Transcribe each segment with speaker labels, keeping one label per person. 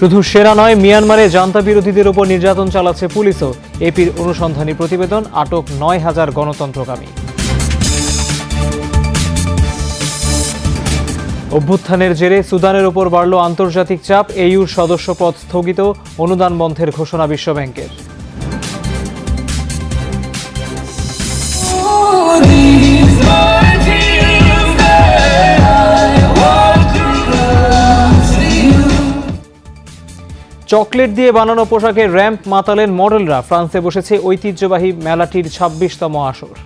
Speaker 1: শুধু সেনা নয়, মিয়ানমারে জান্তা বিরোধীদের উপর নির্যাতন চালাচ্ছে পুলিশও। এপির অনুসন্ধানী প্রতিবেদন, আটক ৯,০০০ গণতন্ত্রকামী। অভ্যুত্থানের জেরে সুদানের উপর বাড়ল আন্তর্জাতিক চাপ, এইউর সদস্যপদ স্থগিত, অনুদান বন্ধের ঘোষণা বিশ্বব্যাংকের। চকলেট দিয়ে বানানো পোশাকে র্যাম্প মাতালেন মডেলরা। ফ্রান্সে বসেছে ঐতিহ্যবাহী মেলাটির ২৬তম আসর।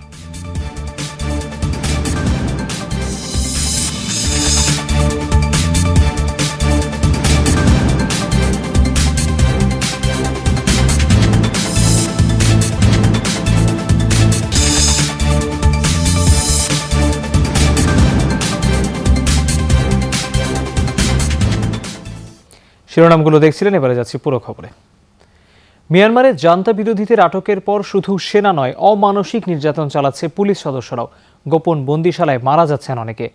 Speaker 1: শিরোনামগুলো দেখছিলেন, এবারে যাচ্ছি পুরো খবরে। মিয়ানমারে জান্তা বিরোধীদের আটকের পর শুধু সেনা নয়, অমানসিক নির্যাতন চালাচ্ছে পুলিশ সদস্যরাও। গোপন বন্দিশালায় মারা যাচ্ছেন অনেকে।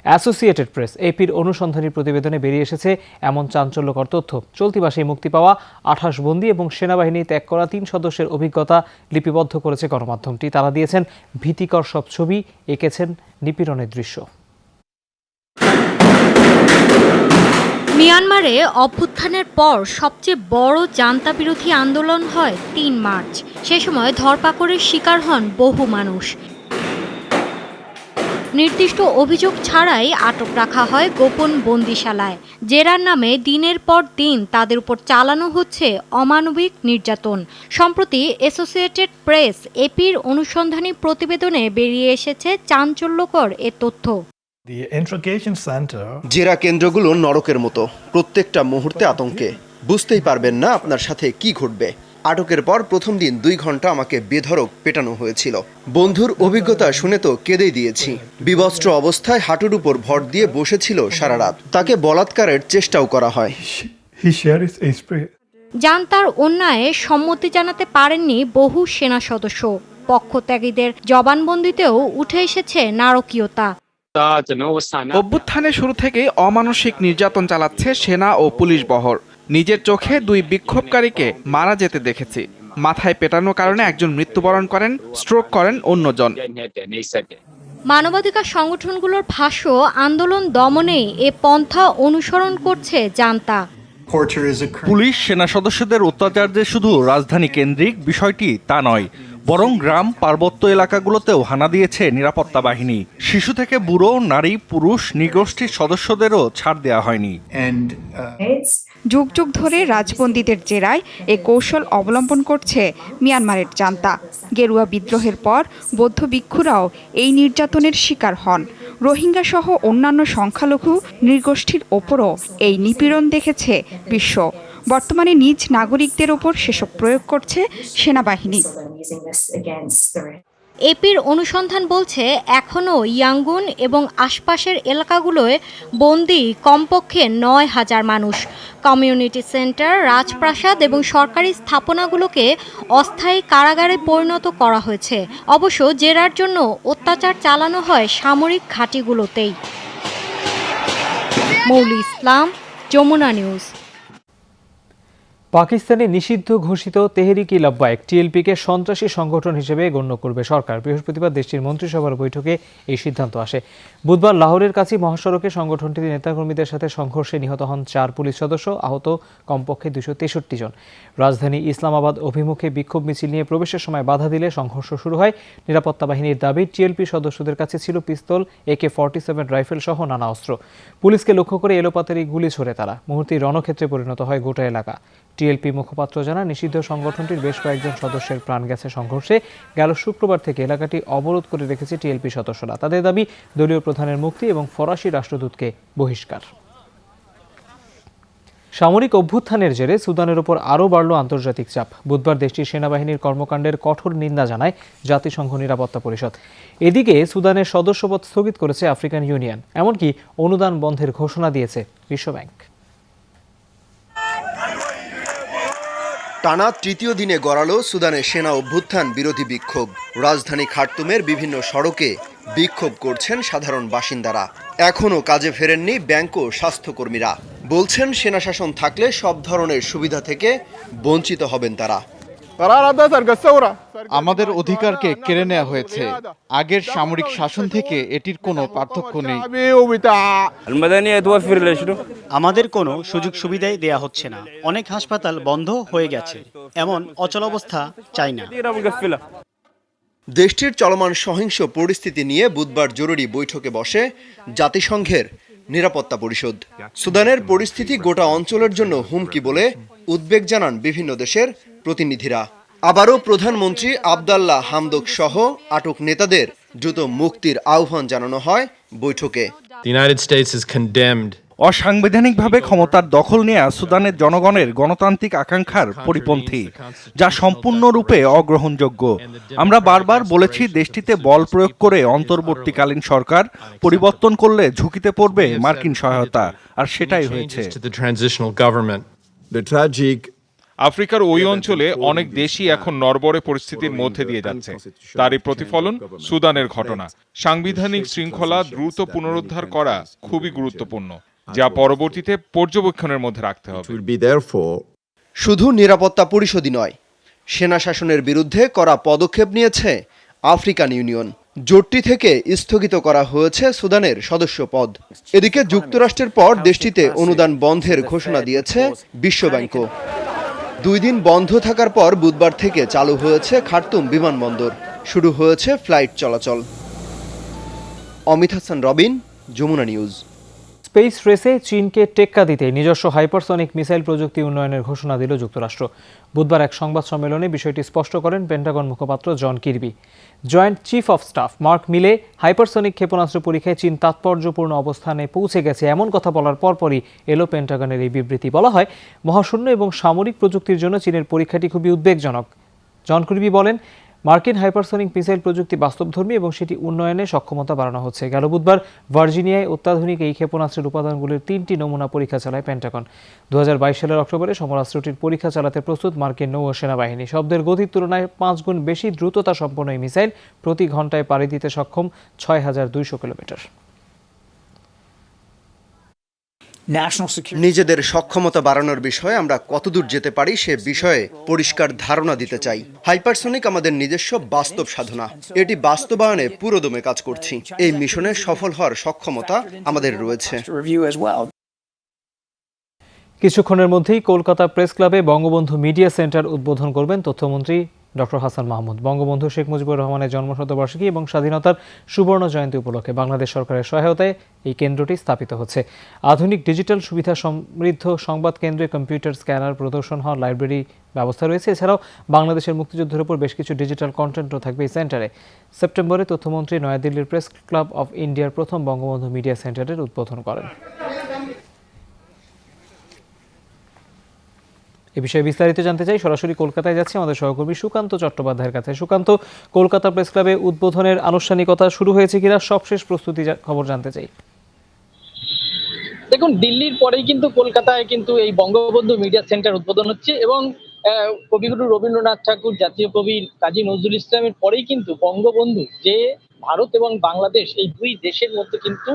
Speaker 1: অ্যাসোসিয়েটেড প্রেস এপির অনুসন্ধানী প্রতিবেদনে বেরিয়ে এসেছে এমন চাঞ্চল্যকর তথ্য। চলতি মাসেই মুক্তি পাওয়া ২৮ বন্দী এবং সেনাবাহিনী ত্যাগ করা ৩ সদস্যের অভিজ্ঞতা লিপিবদ্ধ করেছে গণমাধ্যমটি। তারা দিয়েছেন ভীতিকর সব ছবি, এঁকেছেন নিপীড়নের দৃশ্য।
Speaker 2: মিয়ানমারে অভ্যুত্থানের পর সবচেয়ে বড় জান্তা বিরোধী আন্দোলন হয় ৩ মার্চ। সে সময় ধরপাকড়ের শিকার হন বহু মানুষ। নির্দিষ্ট অভিযোগ ছাড়াই আটক রাখা হয় গোপন বন্দিশালায়। জেরার নামে দিনের পর দিন তাদের উপর চালানো হচ্ছে অমানবিক নির্যাতন। সম্প্রতি অ্যাসোসিয়েটেড প্রেস এপির অনুসন্ধানী প্রতিবেদনে বেরিয়ে এসেছে চাঞ্চল্যকর এ তথ্য।
Speaker 3: জেরা কেন্দ্রগুলো নরকের মতো, প্রত্যেকটা মুহূর্তে আতঙ্কে। বুঝতেই পারবেন না আপনার সাথে কি ঘটবে। আটকের পর প্রথম দিন ২ ঘন্টা আমাকে বেধড়ক পেটানো হয়েছিল। বন্ধুর অভিজ্ঞতা শুনে তো কেঁদেই দিয়েছি। বিবস্ত্র অবস্থায় হাঁটুর উপর ভর দিয়ে বসেছিল সারা রাত। তাকে বলাৎকারের চেষ্টাও করা হয়।
Speaker 2: জান্তার অন্যায়ে সম্মতি জানাতে পারেননি বহু সেনা সদস্য। পক্ষত্যাগীদের জবানবন্দিতেও উঠে এসেছে নারকীয়তা।
Speaker 4: অভ্যুত্থানের শুরু থেকেই অমানসিক নির্যাতন চালাচ্ছে সেনা ও পুলিশ বহর। নিজের চোখে ২ বিক্ষোভকারীকে মারা যেতে দেখেছি। মাথায় পেটানোর কারণে একজন মৃত্যুবরণ করেন, স্ট্রোক করেন অন্যজন।
Speaker 2: মানবাধিকার সংগঠনগুলোর ভাষ্য, আন্দোলন দমনে এ পন্থা অনুসরণ করছে জান্তা।
Speaker 5: পুলিশ সেনা সদস্যদের অত্যাচার যে শুধু রাজধানী কেন্দ্রিক বিষয়টি তা নয়, বরং গ্রাম পার্বত্য এলাকাগুলোতেও হানা দিয়েছে নিরাপত্তা বাহিনী। শিশু থেকে বুড়ো, নারী, পুরুষ, নৃগোষ্ঠীর সদস্যদেরও ছাড় দেওয়া হয়নি।
Speaker 6: যুগ যুগ ধরে রাজবন্দীদের জেরায় এ কৌশল অবলম্বন করছে মিয়ানমারের জান্তা। গেরুয়া বিদ্রোহের পর বৌদ্ধ ভিক্ষুরাও এই নির্যাতনের শিকার হন। রোহিঙ্গা সহ অন্যান্য সংখ্যালঘু নৃগোষ্ঠীর ওপরও এই নিপীড়ন দেখেছে বিশ্ব। বর্তমানে নিজ নাগরিকদের ওপর সেসব প্রয়োগ করছে সেনাবাহিনী।
Speaker 2: এপির অনুসন্ধান বলছে, এখনও ইয়াঙ্গুন এবং আশপাশের এলাকাগুলোয় বন্দী কমপক্ষে ৯,০০০ মানুষ। কমিউনিটি সেন্টার, রাজপ্রাসাদ এবং সরকারি স্থাপনাগুলোকে অস্থায়ী কারাগারে পরিণত করা হয়েছে। অবশ্য জেরার জন্য অত্যাচার চালানো হয় সামরিক ঘাঁটিগুলোতেই। মৌলি ইসলাম, যমুনা নিউজ।
Speaker 1: পাকিস্তানে নিষিদ্ধ ঘোষিত তেহরিক ই লাব্বাইক টিএলপিকে সন্ত্রাসী সংগঠন হিসেবে গণ্য করবে সরকার। বৃহস্পতিবার দেশটির মন্ত্রিসভার বৈঠকে এই সিদ্ধান্ত আসে। বুধবার লাহোরের কাছে মহাসড়কে সংগঠনটির নেতাকর্মীদের সাথে সংঘর্ষে নিহত হন ৪ পুলিশ সদস্য, আহত কমপক্ষে ২৬৩ জন। রাজধানী ইসলামাবাদ অভিমুখে বিক্ষোভ মিছিল নিয়ে প্রবেশের সময় বাধা দিলে সংঘর্ষ শুরু হয়। নিরাপত্তা বাহিনীর দাবি, টিএলপি সদস্যদের কাছে ছিল পিস্তল, AK-47 রাইফেল সহ নানা অস্ত্র। পুলিশকে লক্ষ্য করে এলোপাতাড়ি গুলি ছোড়ে তারা। মুহূর্তেই রণক্ষেত্রে পরিণত হয় গোটা এলাকা। টিএলপি মুখপাত্র জানান, নিষিদ্ধ সংগঠনটির বেশ কয়েকজন সদস্যের প্রাণ গেছে সংঘর্ষে। গেল শুক্রবার থেকে এলাকাটি অবরোধ করে রেখেছে টিএলপি সদস্যরা। তাদের দাবি, দলীয় প্রধানের মুক্তি এবং ফরাসি রাষ্ট্রদূতকে বহিষ্কার। সামরিক অভ্যুত্থানের জেরে সুদানের উপর আরও বাড়ল আন্তর্জাতিক চাপ। বুধবার দেশটির সেনাবাহিনীর কর্মকাণ্ডের কঠোর নিন্দা জানায় জাতিসংঘ নিরাপত্তা পরিষদ। এদিকে সুদানের সদস্যপদ স্থগিত করেছে আফ্রিকান ইউনিয়ন, এমনকি অনুদান বন্ধের ঘোষণা দিয়েছে বিশ্বব্যাংক।
Speaker 3: টানা তৃতীয় দিনে গড়ালো সুদানের সেনা অভ্যুত্থান বিরোধী বিক্ষোভ। রাজধানী খার্তুমের বিভিন্ন সড়কে বিক্ষোভ করছেন সাধারণ বাসিন্দারা। এখনও কাজে ফেরেননি ব্যাংক ও স্বাস্থ্যকর্মীরা। বলছেন সেনা শাসন থাকলে সব ধরনের সুবিধা থেকে বঞ্চিত হবেন তারা।
Speaker 7: আমাদের অধিকারকে কেড়ে নেওয়া হয়েছে। আগের সামরিক শাসন থেকে এটির কোনো পার্থক্য নেই।
Speaker 8: আমাদের কোনো সুযোগ সুবিধাই দেয়া হচ্ছে না। অনেক হাসপাতাল বন্ধ হয়ে গেছে। এমন অচলাবস্থা চাই না।
Speaker 3: দেশটির চলমান সহিংস পরিস্থিতি নিয়ে বুধবার জরুরি বৈঠকে বসে জাতিসংঘের নিরাপত্তা পরিষদ। সুদানের পরিস্থিতি গোটা অঞ্চলের জন্য হুমকি বলে উদ্বেগ জানান বিভিন্ন দেশের প্রতিনিধিরা। আবারও প্রধানমন্ত্রী আবদাল্লাহ হামদক সহ আটক নেতাদের দ্রুত মুক্তির আহ্বান জানানো হয় বৈঠকে।
Speaker 5: অসাংবিধানিকভাবে ক্ষমতার দখল নেয়া সুদানের জনগণের গণতান্ত্রিক আকাঙ্ক্ষার পরিপন্থী, যা সম্পূর্ণরূপে অগ্রহণযোগ্য। আমরা বারবার বলেছি, দেশটিতে বল প্রয়োগ করে অন্তর্বর্তীকালীন সরকার পরিবর্তন করলে ঝুঁকিতে পড়বে মার্কিন সহায়তা, আর সেটাই হয়েছে।
Speaker 9: আফ্রিকার ওই অঞ্চলে অনেক দেশই এখন নড়বড়ে পরিস্থিতির মধ্যে দিয়ে যাচ্ছে। তারই প্রতিফলন সুদানের ঘটনা। সাংবিধানিক শৃঙ্খলা দ্রুত পুনরুদ্ধার করা খুবই গুরুত্বপূর্ণ, যা পরবর্তীতে পর্যবেক্ষণের মধ্যে রাখতে হবে।
Speaker 3: শুধু নিরাপত্তা পরিষদই নয়, সেনা শাসনের বিরুদ্ধে কড়া পদক্ষেপ নিয়েছে আফ্রিকান ইউনিয়ন। জোটটি থেকে স্থগিত করা হয়েছে সুদানের সদস্য পদ। এদিকে যুক্তরাষ্ট্রের পর দেশটিতে অনুদান বন্ধের ঘোষণা দিয়েছে বিশ্বব্যাংকও। 2 দিন বন্ধ থাকার পর বুধবার থেকে চালু হয়েছে খার্তুম বিমানবন্দর। শুরু হয়েছে ফ্লাইট চলাচল। অমিত হাসান রবিন, যমুনা নিউজ।
Speaker 1: স্পেস রেসে চীনকে টেক্কা দিতে নিজস্ব হাইপারসনিক মিসাইল প্রযুক্তি উন্নয়নের ঘোষণা দিল যুক্তরাষ্ট্র। বুধবার এক সংবাদ সম্মেলনে বিষয়টি স্পষ্ট করেন পেন্টাগন মুখপাত্র John Kirby. Joint chief of staff Mark Milley hypersonic ক্ষেপণাস্ত্র পরীক্ষায় চীন তাৎপর্যপূর্ণ অবস্থানে পৌঁছে গেছে এমন কথা বলার পরপরই এলো পেন্টাগনের এই বিবৃতি। বলা হয়, মহাশূন্য এবং সামরিক প্রযুক্তির জন্য চীনের পরীক্ষাটি খুবই উদ্বেগজনক। জন কির্বি বলেন, মার্কিন হাইপারসনিক মিসাইল প্রযুক্তি বাস্তবধর্মী এবং সেটি উন্নয়নে সক্ষমতা বাড়ানো হচ্ছে। গেল বুধবার ভার্জিনিয়ায় অত্যাধুনিক এই ক্ষেপণাস্ত্রের উপাদানগুলির 3টি নমুনা পরীক্ষা চালায় পেন্টাগন। 2022 সালের অক্টোবরে সমরাস্ত্রটির পরীক্ষা চালাতে প্রস্তুত মার্কিন নৌ সেনাবাহিনী। শব্দের গতির তুলনায় 5 গুণ বেশি দ্রুততা সম্পন্ন এই মিসাইল প্রতি ঘন্টায় পাড়ি দিতে সক্ষম 6200 কিলোমিটার।
Speaker 3: নিজেদের সক্ষমতা বাড়ানোর বিষয়ে আমরা কতদূর যেতে পারি সে বিষয়ে পরিষ্কার ধারণা দিতে চাই। হাইপারসনিক আমাদের নিজস্ব বাস্তব সাধনা। এটি বাস্তবায়নে পুরোদমে কাজ করছি। এই মিশনে সফল হওয়ার সক্ষমতা আমাদের রয়েছে।
Speaker 1: কিছুক্ষণের মধ্যেই কলকাতা প্রেস ক্লাবে বঙ্গবন্ধু মিডিয়া সেন্টার উদ্বোধন করবেন তথ্যমন্ত্রী ডক্টর হাসান মাহমুদ। বঙ্গবন্ধু শেখ মুজিবুর রহমানের জন্মশতবার্ষিকী এবং স্বাধীনতার সুবর্ণ জয়ন্তী উপলক্ষে বাংলাদেশ সরকারের সহায়তায় এই কেন্দ্রটি স্থাপিত হচ্ছে। আধুনিক ডিজিটাল সুবিধা সমৃদ্ধ সংবাদ কেন্দ্রে কম্পিউটার স্ক্যানার, প্রদর্শন হওয়া লাইব্রেরি ব্যবস্থা রয়েছে। এছাড়াও বাংলাদেশের মুক্তিযুদ্ধের উপর বেশ কিছু ডিজিটাল কন্টেন্টও থাকবে এই সেন্টারে। সেপ্টেম্বরে তথ্যমন্ত্রী নয়াদিল্লির প্রেস ক্লাব অফ ইন্ডিয়ার প্রথম বঙ্গবন্ধু মিডিয়া সেন্টারের উদ্বোধন করেন। এ বিষয়ে বিস্তারিত জানতে চাই, সরাসরি কলকাতায় যাচ্ছে আমাদের সহকর্মী সুকান্ত চট্টোপাধ্যায়ের কাছে। সুকান্ত, কলকাতা প্রেস ক্লাবে উদ্বোধনের আনুষ্ঠানিকতা শুরু হয়েছে কিনা সবশেষ প্রস্তুতি খবর জানতে চাই।
Speaker 10: দেখুন, দিল্লির পরেই কিন্তু কলকাতায় কিন্তু এই বঙ্গবন্ধু মিডিয়া সেন্টার উদ্বোধন হচ্ছে এবং কবিগুরু রবীন্দ্রনাথ ঠাকুর, জাতীয় কবি কাজী নজরুল ইসলামের পরেই কিন্তু বঙ্গবন্ধু, যে ভারত এবং বাংলাদেশ এই দুই দেশের মধ্যে কিন্তু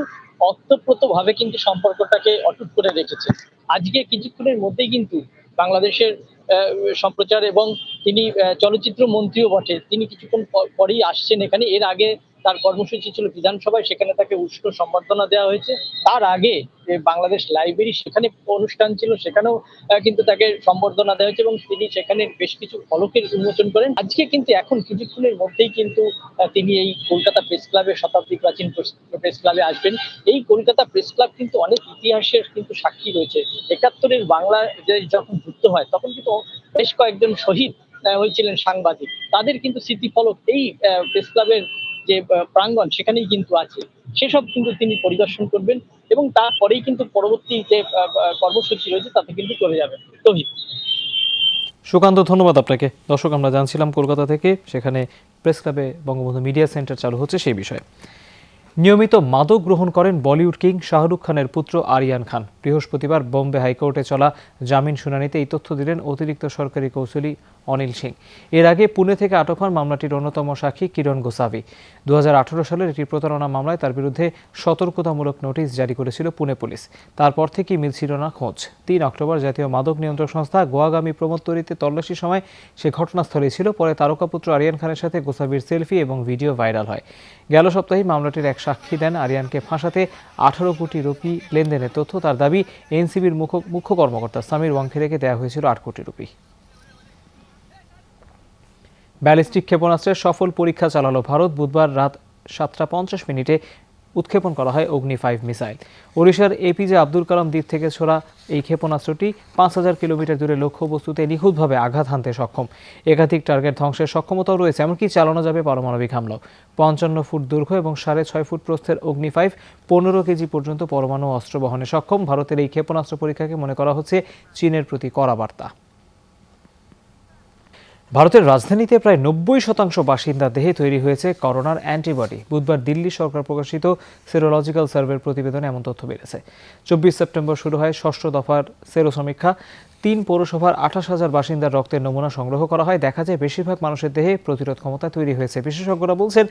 Speaker 10: অতপ্রতভাবে কিন্তু সম্পর্কটাকে অটুট করে রেখেছে। আজকে কিছুক্ষণের মধ্যেই কিন্তু বাংলাদেশের সম্প্রচার এবং তিনি চলচ্চিত্র মন্ত্রীও বটে, তিনি কিছুক্ষণ পরেই আসছেন এখানে। এর আগে তার কর্মসূচি ছিল বিধানসভায়, সেখানে তাকে উষ্ণ সম্বর্ধনা দেওয়া হয়েছে। তার আগে বাংলাদেশ লাইব্রেরি, সেখানে অনুষ্ঠান ছিল, সেখানেও কিন্তু তাকে সম্বর্ধনা দেওয়া হয়েছে এবং তিনি সেখানে বেশ কিছু ফলকের উন্মোচন করেন। আজকে কিন্তু এখন কিছুক্ষণের মধ্যেই কিন্তু তিনি এই কলকাতা প্রেস ক্লাবের শতাব্দী প্রাচীন প্রেস ক্লাবে আসবেন। এই কলকাতা প্রেস ক্লাব কিন্তু অনেক ইতিহাসের কিন্তু সাক্ষী রয়েছে। 71-এর বাংলাদেশ যখন যুদ্ধ হয় তখন কিন্তু বেশ কয়েকজন শহীদ হয়েছিলেন সাংবাদিক, তাদের কিন্তু স্মৃতিফলক এই প্রেস ক্লাবের যে প্রাঙ্গণ সেখানেই কিন্তু আছে। সেসব কিন্তু তিনি পরিদর্শন করবেন এবং তারপরেই কিন্তু পরবর্তী যে কর্মসূচি রয়েছে তাতে কিন্তু চলে যাবেন।
Speaker 1: সুকান্ত, ধন্যবাদ আপনাকে। দর্শক, আমরা জানছিলাম কলকাতা থেকে, সেখানে প্রেস ক্লাবে বঙ্গবন্ধু মিডিয়া সেন্টার চালু হচ্ছে সেই বিষয়ে। নিয়মিত মাদক গ্রহণ করেন বলিউড কিং শাহরুখ খানের পুত্র আরিয়ান খান। বৃহস্পতিবার বোম্বে হাইকোর্টে চলা জামিন শুনানিতে এই তথ্য দিলেন অতিরিক্ত সরকারি কৌঁসুলি অনিল সিং। এর আগে পুনে থেকে আটক হন মামলাটির অন্যতম সাক্ষী কিরণ গোসাভি। 2018 সালের একটি প্রতারণা মামলায় তার বিরুদ্ধে সতর্কতামূলক নোটিশ জারি করেছিল পুনে পুলিশ। তারপর থেকেই মিলছিল না খোঁজ। 3 অক্টোবর জাতীয় মাদক নিয়ন্ত্রক সংস্থা গোয়াগামী প্রমোত্তরিতে তল্লাশির সময় সে ঘটনাস্থলে ছিল। পরে তারকাপুত্র আরিয়ান খানের সাথে গোসাভির সেলফি এবং ভিডিও ভাইরাল হয়। গেল সপ্তাহে মামলাটির এক সাক্ষী দেন আরিয়ানকে ফাঁসাতে 18 কোটি রুপি লেনদেনের তথ্য। তার দাবি এনসিবির মুখ্য কর্মকর্তা সামির ওয়াংখেড়েকে দেওয়া হয়েছিল 8 কোটি রুপি। ব্যালিস্টিক ক্ষেপণাস্ত্রের সফল পরীক্ষা চালালো ভারত। বুধবার রাত 7:50 উৎক্ষেপণ করা হয় অগ্নি 5 মিসাইল। ওড়িশার এপিজে আব্দুল কালাম দ্বীপ থেকে ছোড়া এই ক্ষেপণাস্ত্রটি 5000 কিলোমিটার দূরে লক্ষ্যবস্তুতে নিখুঁতভাবে আঘাত হানতে সক্ষম। একাধিক টার্গেট ধ্বংসের সক্ষমতাও রয়েছে, এমনকি চালানো যাবে পারমাণবিক হামলাও। 55 ফুট দৈর্ঘ্য এবং 6.5 ফুট প্রস্থের অগ্নি 5 15 কেজি পর্যন্ত পরমাণু অস্ত্র বহনে সক্ষম। ভারতের এই ক্ষেপণাস্ত্র পরীক্ষাকে মনে করা হচ্ছে চীনের প্রতি কড়া বার্তা। ভারতের রাজধানীতে প্রায় 90% বাসিন্দার দেহে তৈরি হয়েছে করোনার অ্যান্টিবডি। বুধবার দিল্লি সরকার প্রকাশিত সেরোলজিক্যাল সার্ভের প্রতিবেদনে এমন তথ্য বেড়েছে। 24 সেপ্টেম্বর শুরু হয় ষষ্ঠ দফার সেরো সমীক্ষা। 3 পৌরসভার 28,000 বাসিন্দার রক্তের নমুনা সংগ্রহ করা হয়। দেখা যায় বেশিরভাগ মানুষের দেহে প্রতিরোধ ক্ষমতা তৈরি হয়েছে। বিশেষজ্ঞরা বলছেন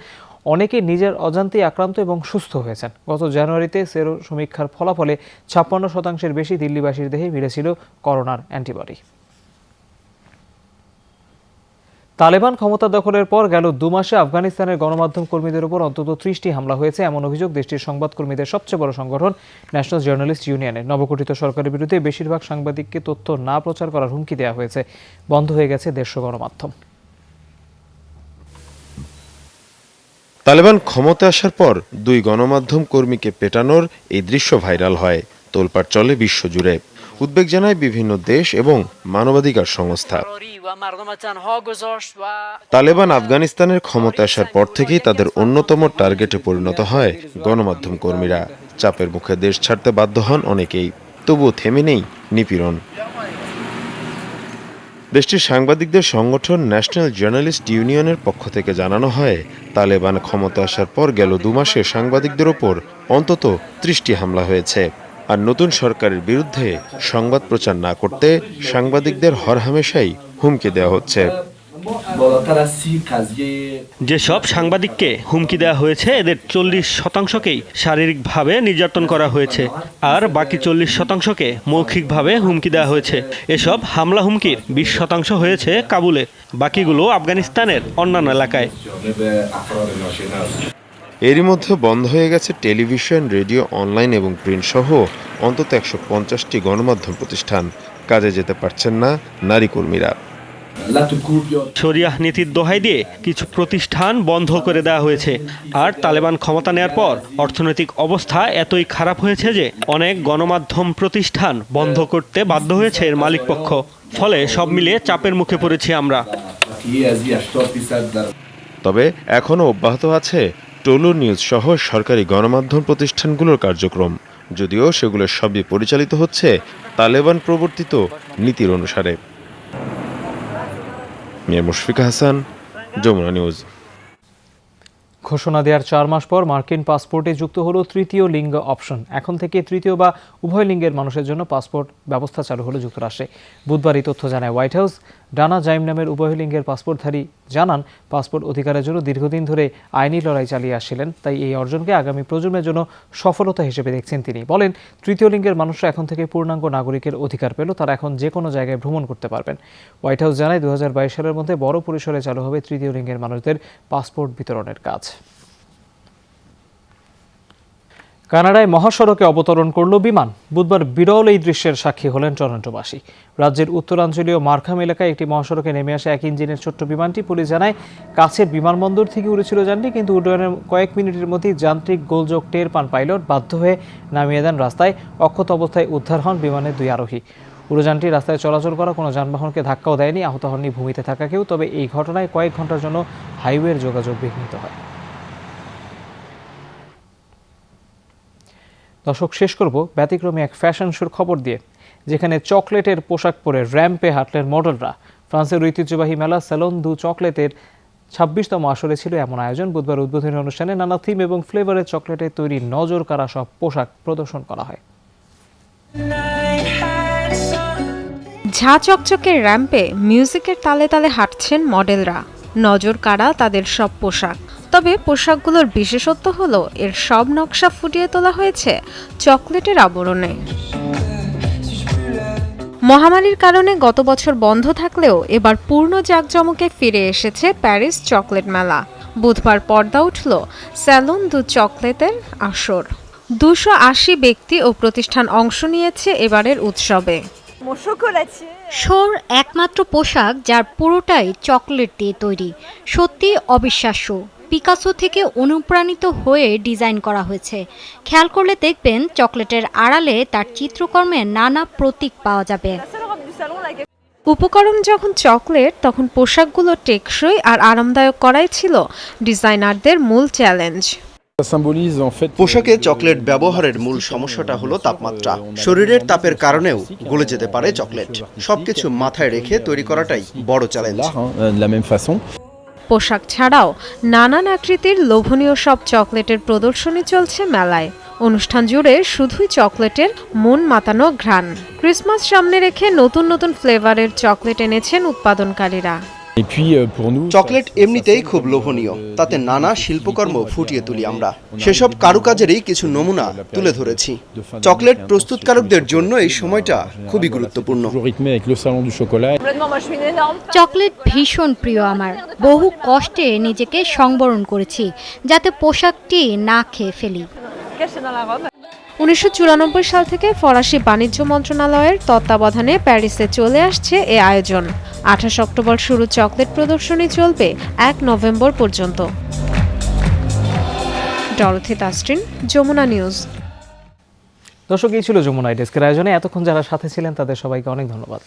Speaker 1: অনেকে নিজের অজান্তেই আক্রান্ত এবং সুস্থ হয়েছেন। গত জানুয়ারিতে সেরো সমীক্ষার ফলাফলে 56% বেশি দিল্লিবাসীর দেহে মিলেছিল করোনার অ্যান্টিবডি। তালেবান ক্ষমতা দখলের পর গেল 2 মাসে আফগানিস্তানের গণমাধ্যম কর্মীদের উপর অন্তত 30টি হামলা হয়েছে, এমন অভিযোগ দেশটির সংবাদকর্মীদের সবচেয়ে বড় সংগঠন ন্যাশনাল জার্নালিস্ট ইউনিয়নের। নবগঠিত সরকারের বিরুদ্ধে বেশিরভাগ সাংবাদিককে তথ্য না প্রচার করার হুমকি দেওয়া হয়েছে। বন্ধ হয়ে গেছে দেড়শো গণমাধ্যম।
Speaker 11: তালেবান ক্ষমতা আসার পর 2 গণমাধ্যম কর্মীকে পেটানোর এই দৃশ্য ভাইরাল হয়। তোলপাড় চলে বিশ্বজুড়ে। উদ্বেগ জানায় বিভিন্ন দেশ এবং মানবাধিকার সংস্থা। তালেবান আফগানিস্তানের ক্ষমতা আসার পর থেকেই তাদের অন্যতম টার্গেটে পরিণত হয় গণমাধ্যম কর্মীরা। চাপের মুখে দেশ ছাড়তে বাধ্য হন অনেকেই, তবুও থেমে নেই নিপীড়ন। দেশটির সাংবাদিকদের সংগঠন ন্যাশনাল জার্নালিস্ট ইউনিয়নের পক্ষ থেকে জানানো হয়, তালেবান ক্ষমতা আসার পর গেল 2 মাসে সাংবাদিকদের ওপর অন্তত 30টি হামলা হয়েছে। আর নতুন সরকারের বিরুদ্ধে সংবাদ প্রচার না করতে সাংবাদিকদের হরহামেশাই হুমকি দেওয়া হচ্ছে।
Speaker 12: যেসব সাংবাদিককে হুমকি দেওয়া হয়েছে এদের 40%কেই শারীরিকভাবে নির্যাতন করা হয়েছে, আর বাকি 40%কে মৌখিকভাবে হুমকি দেওয়া হয়েছে। এসব হামলা হুমকির 20% হয়েছে কাবুলে, বাকিগুলো আফগানিস্তানের অন্যান্য এলাকায়।
Speaker 11: এরই মধ্যে বন্ধ হয়ে গেছে টেলিভিশন, রেডিও, অনলাইন এবং প্রিন্ট সহ অন্তত 150টি গণমাধ্যম প্রতিষ্ঠান। কাজে যেতে পারছেন না নারী কর্মীরা।
Speaker 12: শরিয়াহ নীতির দোহাই দিয়ে কিছু প্রতিষ্ঠান বন্ধ করে দেওয়া হয়েছে। আর তালেবান ক্ষমতা নেয়ার পর অর্থনৈতিক অবস্থা এতই খারাপ হয়েছে যে অনেক গণমাধ্যম প্রতিষ্ঠান বন্ধ করতে বাধ্য হয়েছে এর মালিকপক্ষ। ফলে সব মিলিয়ে চাপের মুখে পড়েছি আমরা।
Speaker 11: তবে এখনও অব্যাহত আছে টোলো নিউজ সহ সরকারি গণমাধ্যম প্রতিষ্ঠানগুলোর কার্যক্রম, যদিও সেগুলো সবই পরিচালিত হচ্ছে তালেবান প্রবর্তিত নীতির অনুসারে। মিয়া মুশফিকা হাসান, যমুনা নিউজ।
Speaker 1: ঘোষণা দেওয়ার 4 মাস পর মার্কিন পাসপোর্টে যুক্ত হলো তৃতীয় লিঙ্গ অপশন। এখন থেকে তৃতীয় বা উভয় লিঙ্গের মানুষের জন্য পাসপোর্ট ব্যবস্থা চালু হলো যুক্তরাষ্ট্রে। বুধবার এই তথ্য জানায় হোয়াইট হাউস। ডানা জাইম নামের উভয় লিঙ্গের পাসপোর্টধারী জানান, পাসপোর্ট অধিকারের জন্য দীর্ঘদিন ধরে আইনি লড়াই চালিয়ে আসছিলেন, তাই এই অর্জনকে আগামী প্রজন্মের জন্য সফলতা হিসেবে দেখছেন তিনি। বলেন, তৃতীয় লিঙ্গের মানুষরা এখন থেকে পূর্ণাঙ্গ নাগরিকের অধিকার পেল, তারা এখন যে কোনো জায়গায় ভ্রমণ করতে পারবেন। হোয়াইট হাউস জানায় 2022 সালের মধ্যে বড় পরিসরে চালু হবে তৃতীয় লিঙ্গের মানুষদের পাসপোর্ট বিতরণের কাজ। কানাডায় মহাসড়কে অবতরণ করল বিমান। বুধবার বিরল এই দৃশ্যের সাক্ষী হলেন টরন্টোবাসী। রাজ্যের উত্তরাঞ্চলীয় মার্খাম এলাকায় একটি মহাসড়কে নেমে আসে 1 ইঞ্জিনের ছোট্ট বিমানটি। পুলিশ জানায়, কাছের বিমানবন্দর থেকে উড়েছিল যানটি, কিন্তু উড্ডয়নের কয়েক মিনিটের মধ্যেই যান্ত্রিক গোলযোগ টের পান পাইলট। বাধ্য হয়ে নামিয়ে দেন রাস্তায়। অক্ষত অবস্থায় উদ্ধার হন বিমানের 2 আরোহী। উড়োযানটি রাস্তায় চলাচল করা কোনো যানবাহনকে ধাক্কাও দেয়নি, আহত হননি ভূমিতে থাকা কেউ। তবে এই ঘটনায় কয়েক ঘন্টার জন্য হাইওয়ের যোগাযোগ বিঘ্নিত হয়। দর্শক, শেষ করব ব্যতিক্রমী এক ফ্যাশন শোর খবর দিয়ে, যেখানে চকলেটের পোশাক পরে র্যাম্পে হাঁটলেন মডেলরা। ফ্রান্সের ঐতিহ্যবাহী মেলা স্যালন দু চকলেটের 26তম আসরে ছিল এমন আয়োজন। বুধবার উদ্বোধনী অনুষ্ঠানে নানা থিম এবং ফ্লেভারের চকলেটের তৈরি নজর কাড়া সব পোশাক প্রদর্শন করা হয়।
Speaker 13: ঝাঁ চকচকের র্যাম্পে মিউজিকের তালে তালে হাঁটছেন মডেলরা, নজর কাড়া তাদের সব পোশাক। তবে পোশাকগুলোর বিশেষত্ব হলো এর সব নকশা ফুটিয়ে তোলা হয়েছে চকলেটের আবরণে। মহামারীর কারণে গত বছর বন্ধ থাকলেও এবার পূর্ণ জাঁকজমকে ফিরে এসেছে প্যারিস চকলেট মেলা। বুধবার পর্দা উঠল স্যালন দু চকলেটের আসর। 280 ব্যক্তি ও প্রতিষ্ঠান অংশ নিয়েছে এবারের উৎসবে।
Speaker 2: শোর একমাত্র পোশাক যার পুরোটাই চকলেট দিয়ে তৈরি, সত্যি অবিশ্বাস্য। পিকাসো থেকে অনুপ্রাণিত হয়ে ডিজাইন করা হয়েছে। খেয়াল করলে দেখবেন চকলেটের আড়ালে তার চিত্রকর্মের নানা প্রতীক পাওয়া যাবে।
Speaker 13: উপকরণ যখন চকলেট, তখন পোশাকগুলো টেকসই আর আরামদায়ক করাই ছিল ডিজাইনারদের মূল চ্যালেঞ্জ।
Speaker 3: পোশাকে চকলেট ব্যবহারের মূল সমস্যাটা হলো তাপমাত্রা। শরীরের তাপের কারণেও গলে যেতে পারে চকলেট। সবকিছু মাথায় রেখে তৈরি করাটাই বড় চ্যালেঞ্জ।
Speaker 13: পোশাক ছাড়াও নানান আকৃতির লোভনীয় সব চকলেটের প্রদর্শনী চলছে মেলায়। অনুষ্ঠান জুড়ে শুধুই চকলেটের মন মাতানো ঘ্রাণ। ক্রিসমাস সামনে রেখে নতুন নতুন ফ্লেভারের চকলেট এনেছেন উৎপাদনকারীরা।
Speaker 3: চকলেট এমনিতেই খুব লোভনীয়, তাতে নানা শিল্পকর্ম ফুটিয়ে তুলি আমরা। সেসব কারুকাজেরই কিছু নমুনা তুলে ধরেছি। চকলেট প্রস্তুতকারকদের জন্য এই সময়টা খুবই গুরুত্বপূর্ণ।
Speaker 2: চকলেট ভীষণ প্রিয় আমার। বহু কষ্টে নিজেকে সংবরণ করেছি যাতে পোশাকটি না খেয়ে ফেলি।
Speaker 13: 1994 সাল থেকে ফরাসি বাণিজ্য মন্ত্রণালয়ের তত্ত্বাবধানে প্যারিসে চলে আসছে এ আয়োজন। 28 অক্টোবর শুরু চকলেট প্রদর্শনী চলবে 1 নভেম্বর পর্যন্ত। Dorothy Tasrin, Jamuna news.
Speaker 1: দর্শক, এই ছিল যমুনা ডেস্কের আয়োজনে। এতক্ষণ যারা সাথে ছিলেন তাদের সবাইকে অনেক ধন্যবাদ।